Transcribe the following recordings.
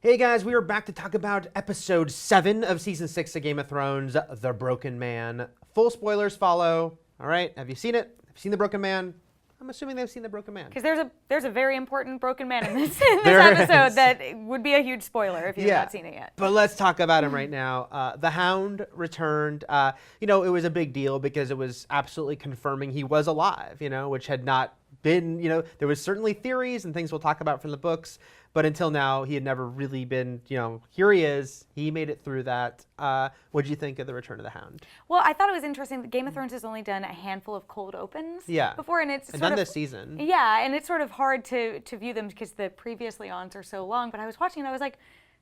Hey guys, we are back to talk about episode 7 of season 6 of Game of Thrones, The Broken Man. Full spoilers follow. All right, have you seen it? Have you seen The Broken Man? I'm assuming they've seen The Broken Man. Because there's a very important broken man in this episode that would be a huge spoiler if you've not seen it yet. But let's talk about him right now. The Hound returned. It was a big deal because it was absolutely confirming he was alive, which had not been, there was certainly theories and things we'll talk about from the books, but until now he had never really been, here he is. He made it through that. What did you think of the return of the Hound? Well, I thought it was interesting that Game of Thrones has only done a handful of cold opens before, and it's done this season. Yeah, and it's sort of hard to view them because the previously ons are so long, but I was watching and I was like,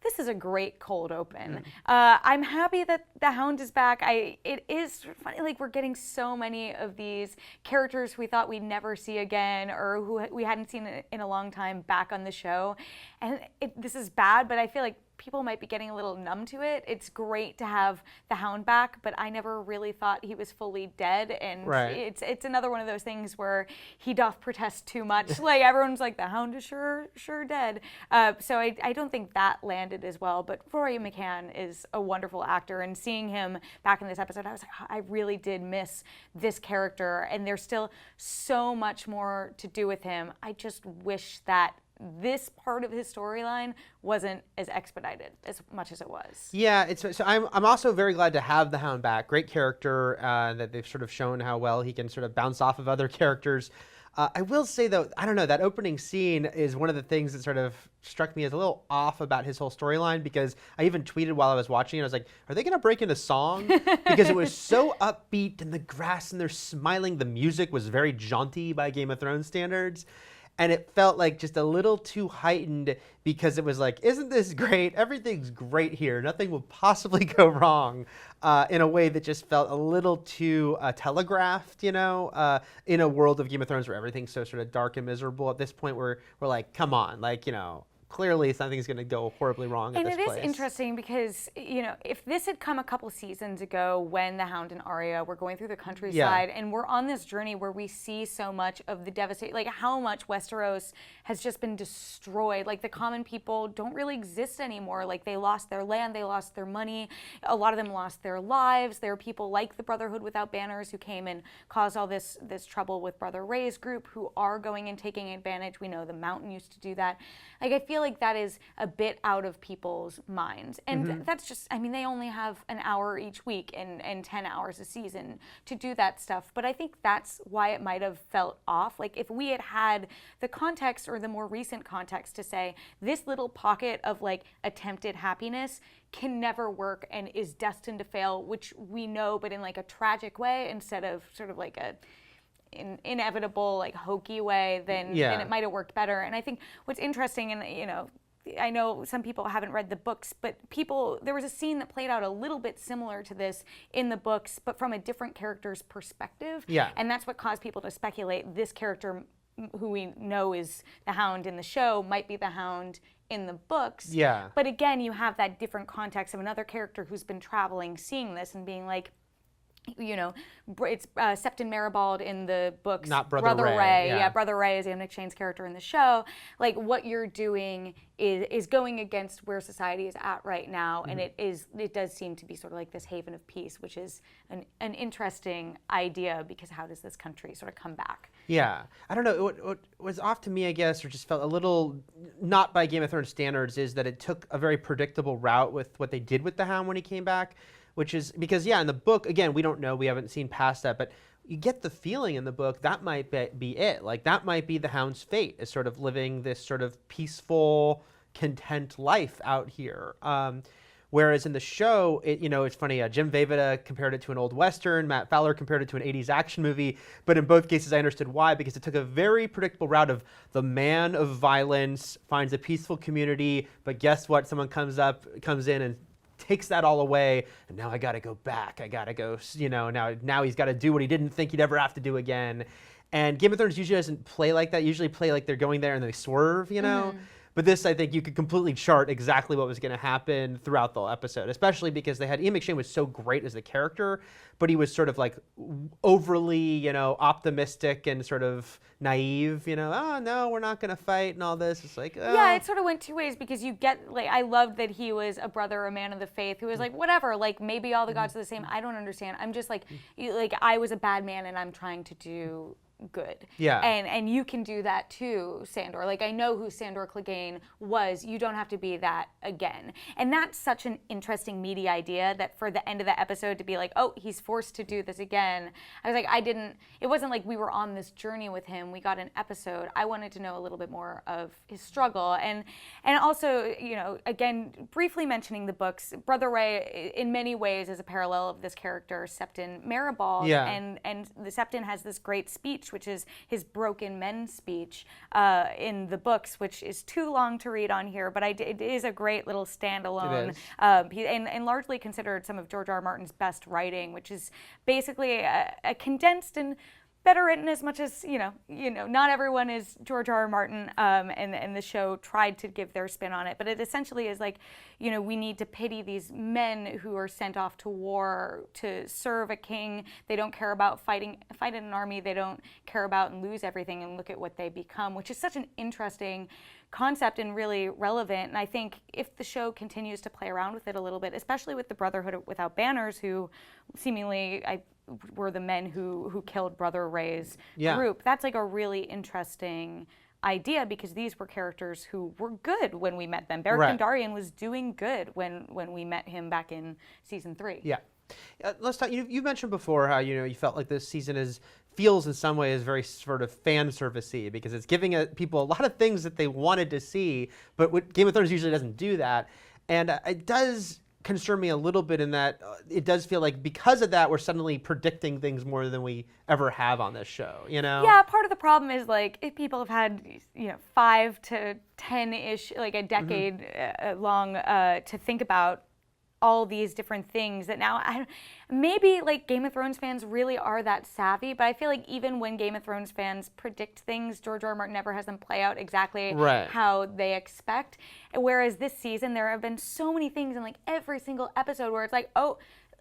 this is a great cold open. I'm happy that the Hound is back. It is funny, like we're getting so many of these characters we thought we'd never see again or who we hadn't seen in a long time back on the show. And this is bad, but I feel like people might be getting a little numb to it. It's great to have the Hound back, but I never really thought he was fully dead. And it's another one of those things where he doth protest too much. Like everyone's like, the Hound is sure dead. So I don't think that landed as well. But Rory McCann is a wonderful actor, and seeing him back in this episode, I was like, I really did miss this character, and there's still so much more to do with him. I just wish that this part of his storyline wasn't as expedited as much as it was. Yeah, so I'm also very glad to have the Hound back. Great character that they've sort of shown how well he can sort of bounce off of other characters. I will say though, I don't know, that opening scene is one of the things that sort of struck me as a little off about his whole storyline, because I even tweeted while I was watching it, I was like, are they going to break into song? Because it was so upbeat and the grass and they're smiling. The music was very jaunty by Game of Thrones standards. And it felt like just a little too heightened because it was like, isn't this great? Everything's great here. Nothing will possibly go wrong, in a way that just felt a little too telegraphed, in a world of Game of Thrones where everything's so sort of dark and miserable. At this point, we're like, come on, clearly something's going to go horribly wrong at this place. And it is interesting because, if this had come a couple seasons ago when the Hound and Arya were going through the countryside and we're on this journey where we see so much of the devastation, like how much Westeros has just been destroyed. Like the common people don't really exist anymore. Like they lost their land, they lost their money. A lot of them lost their lives. There are people like the Brotherhood Without Banners who came and caused all this trouble with Brother Ray's group who are going and taking advantage. We know the Mountain used to do that. Like I feel like that is a bit out of people's minds. And that's just, they only have an hour each week and 10 hours a season to do that stuff. But I think that's why it might have felt off. Like if we had had the context or the more recent context to say this little pocket of like attempted happiness can never work and is destined to fail, which we know, but in like a tragic way instead of sort of like a inevitable, like hokey way, then it might have worked better. And I think what's interesting, and I know some people haven't read the books, but there was a scene that played out a little bit similar to this in the books, but from a different character's perspective. Yeah. And that's what caused people to speculate this character, who we know is the Hound in the show, might be the Hound in the books. Yeah. But again, you have that different context of another character who's been traveling, seeing this and being like, it's Septon Maribald in the books. Not Brother Ray. Yeah, Brother Ray is Ian McShane's character in the show. Like what you're doing is going against where society is at right now, and it does seem to be sort of like this haven of peace, which is an interesting idea, because how does this country sort of come back? Yeah, I don't know. What was off to me, I guess, or just felt a little not by Game of Thrones standards, is that it took a very predictable route with what they did with the Hound when he came back. Which is because, in the book, again, we don't know, we haven't seen past that, but you get the feeling in the book that might be it. Like that might be the Hound's fate, is sort of living this sort of peaceful, content life out here. Whereas in the show, it's funny, Jim Vejvoda compared it to an old Western, Matt Fowler compared it to an 80s action movie, but in both cases I understood why, because it took a very predictable route of the man of violence finds a peaceful community, but guess what? Someone comes in and takes that all away, and now I got to go back. I got to go, now he's got to do what he didn't think he'd ever have to do again. And Game of Thrones usually doesn't play like that. Usually play like they're going there and they swerve, But this, I think, you could completely chart exactly what was going to happen throughout the episode, especially because they had Ian McShane was so great as the character, but he was sort of like overly, optimistic and sort of naive, oh, no, we're not going to fight and all this. It's like, oh. Yeah, it sort of went two ways because you get, like, I loved that he was a brother, a man of the faith who was like, whatever, like, maybe all the gods are the same. I don't understand. I'm just like I was a bad man and I'm trying to do good. Yeah. And you can do that too, Sandor. Like, I know who Sandor Clegane was. You don't have to be that again. And that's such an interesting meaty idea that for the end of the episode to be like, oh, he's forced to do this again. I was like, it wasn't like we were on this journey with him. We got an episode. I wanted to know a little bit more of his struggle. And also, again, briefly mentioning the books, Brother Ray in many ways is a parallel of this character, Septon Maribald. Yeah. And the Septon has this great speech, which is his broken men speech in the books, which is too long to read on here, but it is a great little standalone. And largely considered some of George R. R. Martin's best writing, which is basically a condensed and better written, as much as not everyone is George R. R. Martin, and the show tried to give their spin on it, but it essentially is like, we need to pity these men who are sent off to war to serve a king. They don't care about fight in an army. They don't care about and lose everything, and look at what they become, which is such an interesting concept and really relevant. And I think if the show continues to play around with it a little bit, especially with the Brotherhood Without Banners, who seemingly were the men who killed Brother Ray's group, that's like a really interesting idea, because these were characters who were good when we met them. Beric Dondarrion was doing good when we met him back in season 3. Yeah. Let's talk. You mentioned before how you felt like this season feels in some ways very sort of fan servicey, because it's giving people a lot of things that they wanted to see, but what Game of Thrones usually doesn't do that, and it does concern me a little bit in that it does feel like because of that we're suddenly predicting things more than we ever have on this show. Yeah, part of the problem is like if people have had 5 to 10-ish, like a decade long to think about all these different things that now maybe like Game of Thrones fans really are that savvy, but I feel like even when Game of Thrones fans predict things, George R. R. Martin never has them play out exactly how they expect. Whereas this season, there have been so many things in like every single episode where it's like, oh,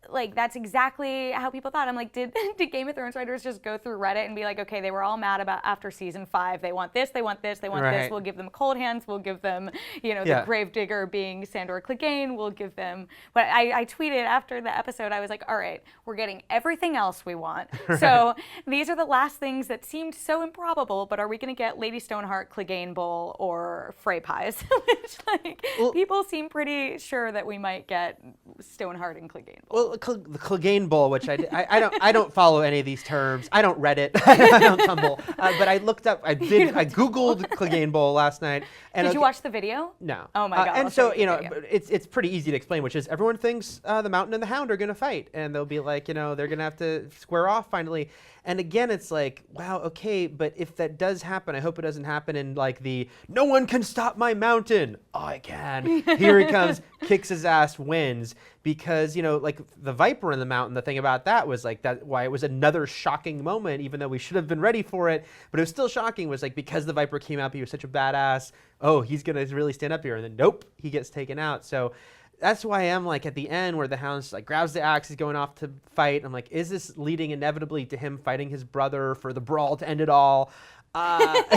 like that's exactly how people thought. I'm like, did Game of Thrones writers just go through Reddit and be like, okay, they were all mad about after season 5. They want this, they want this, they want this. We'll give them cold hands. We'll give them, the gravedigger being Sandor Clegane. We'll give them. But I tweeted after the episode, I was like, all right, we're getting everything else we want. So these are the last things that seemed so improbable. But are we going to get Lady Stoneheart, Clegane Bowl, or Frey pies? Which people seem pretty sure that we might get Stoneheart and Clegane Bowl. Well, the Clegane Bowl, which I don't follow any of these terms. I don't Reddit. I don't tumble. But I looked up. I Googled Clegane Bowl last night. And did you watch the video? No. Oh my God. And so it's pretty easy to explain, which is everyone thinks the Mountain and the Hound are going to fight, and they'll be like, they're going to have to square off finally. And again, it's like, wow, okay, but if that does happen, I hope it doesn't happen in like no one can stop my mountain. Oh, I can. Here he comes, kicks his ass, wins. Because, like the Viper in the Mountain, the thing about that was like why it was another shocking moment, even though we should have been ready for it. But it was still shocking, was like because the Viper came out, he was such a badass. Oh, he's going to really stand up here. And then nope, he gets taken out. So that's why I'm like at the end where the Hound like grabs the axe, he's going off to fight. I'm like, is this leading inevitably to him fighting his brother for the brawl to end it all? That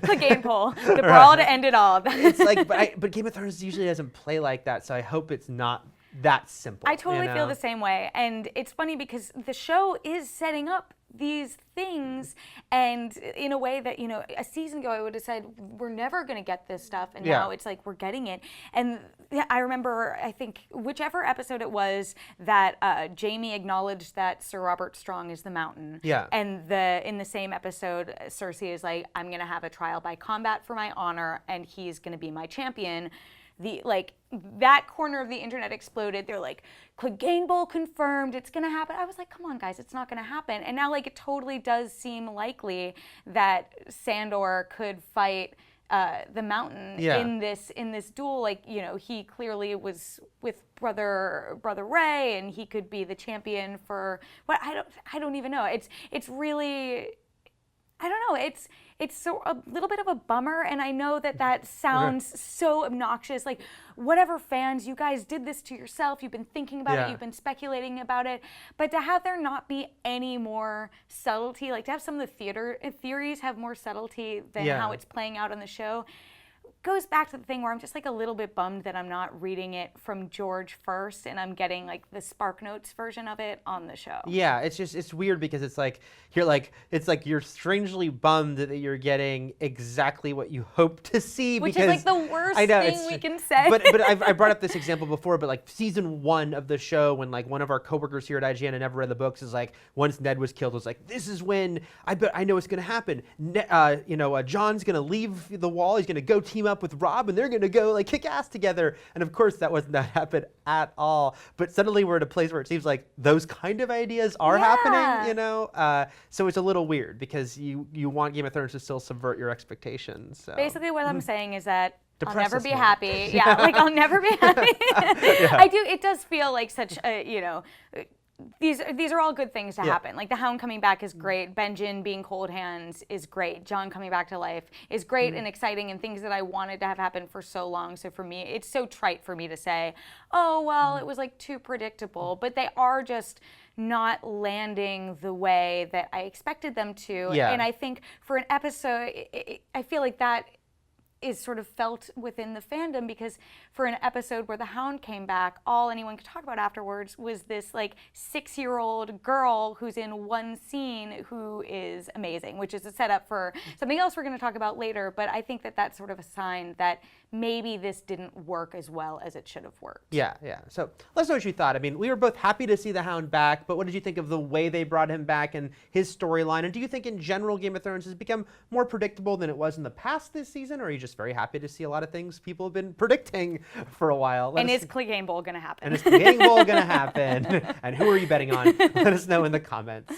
Clegane Bowl, the brawl to end it all. It's like, but Game of Thrones usually doesn't play like that, so I hope it's not that simple. I totally feel the same way, and it's funny because the show is setting up these things, and in a way that a season ago I would have said we're never going to get this stuff, and now it's like we're getting it. And I remember, I think whichever episode it was that Jaime acknowledged that Sir Robert Strong is the Mountain, and in the same episode Cersei is like, I'm going to have a trial by combat for my honor, and he's going to be my champion. That corner of the internet exploded. They're like, Clegane Bowl confirmed, it's gonna happen. I was like, come on guys, it's not gonna happen. And now it totally does seem likely that Sandor could fight the Mountain in this duel. He clearly was with brother Ray, and he could be the champion for what I don't even know. It's really, I don't know. It's so a little bit of a bummer, and I know that sounds so obnoxious. Like, whatever, fans, you guys did this to yourself. You've been thinking about it. You've been speculating about it. But to have there not be any more subtlety, like to have some of the theater theories have more subtlety than how it's playing out on the show, goes back to the thing where I'm just like a little bit bummed that I'm not reading it from George first and I'm getting like the Spark Notes version of it on the show. Yeah, it's weird because it's like you're strangely bummed that you're getting exactly what you hope to see. Which because, is like the worst thing we can say. But I brought up this example before, but like season 1 of the show, when like one of our coworkers here at IGN and never read the books is like, once Ned was killed, was like, this is when I know what's gonna happen. John's gonna leave the wall. He's gonna go team up with Rob, and they're gonna go like kick ass together. And of course, that wasn't that happen at all. But suddenly we're at a place where it seems like those kind of ideas are happening. So it's a little weird because you want Game of Thrones to still subvert your expectations. So. Basically, what I'm saying is that Depress I'll never us be more. happy. Yeah, like I'll never be happy. I do. It does feel like such a These are all good things to happen. Like the Hound coming back is great. Benjen being Cold Hands is great. John coming back to life is great and exciting, and things that I wanted to have happen for so long. So for me, it's so trite for me to say, oh, well, it was like too predictable. But they are just not landing the way that I expected them to. Yeah. And I think for an episode, I feel like that is sort of felt within the fandom, because for an episode where the Hound came back, all anyone could talk about afterwards was this like 6-year-old girl who's in one scene who is amazing, which is a setup for something else we're going to talk about later. But I think that that's sort of a sign that maybe this didn't work as well as it should have worked. Yeah. So let's know what you thought. I mean, we were both happy to see the Hound back, but what did you think of the way they brought him back and his storyline? And do you think in general Game of Thrones has become more predictable than it was in the past this season, or are you just very happy to see a lot of things people have been predicting for a while? And is Clegane Bowl going to happen? And is Clegane Bowl going to happen? And who are you betting on? Let us know in the comments.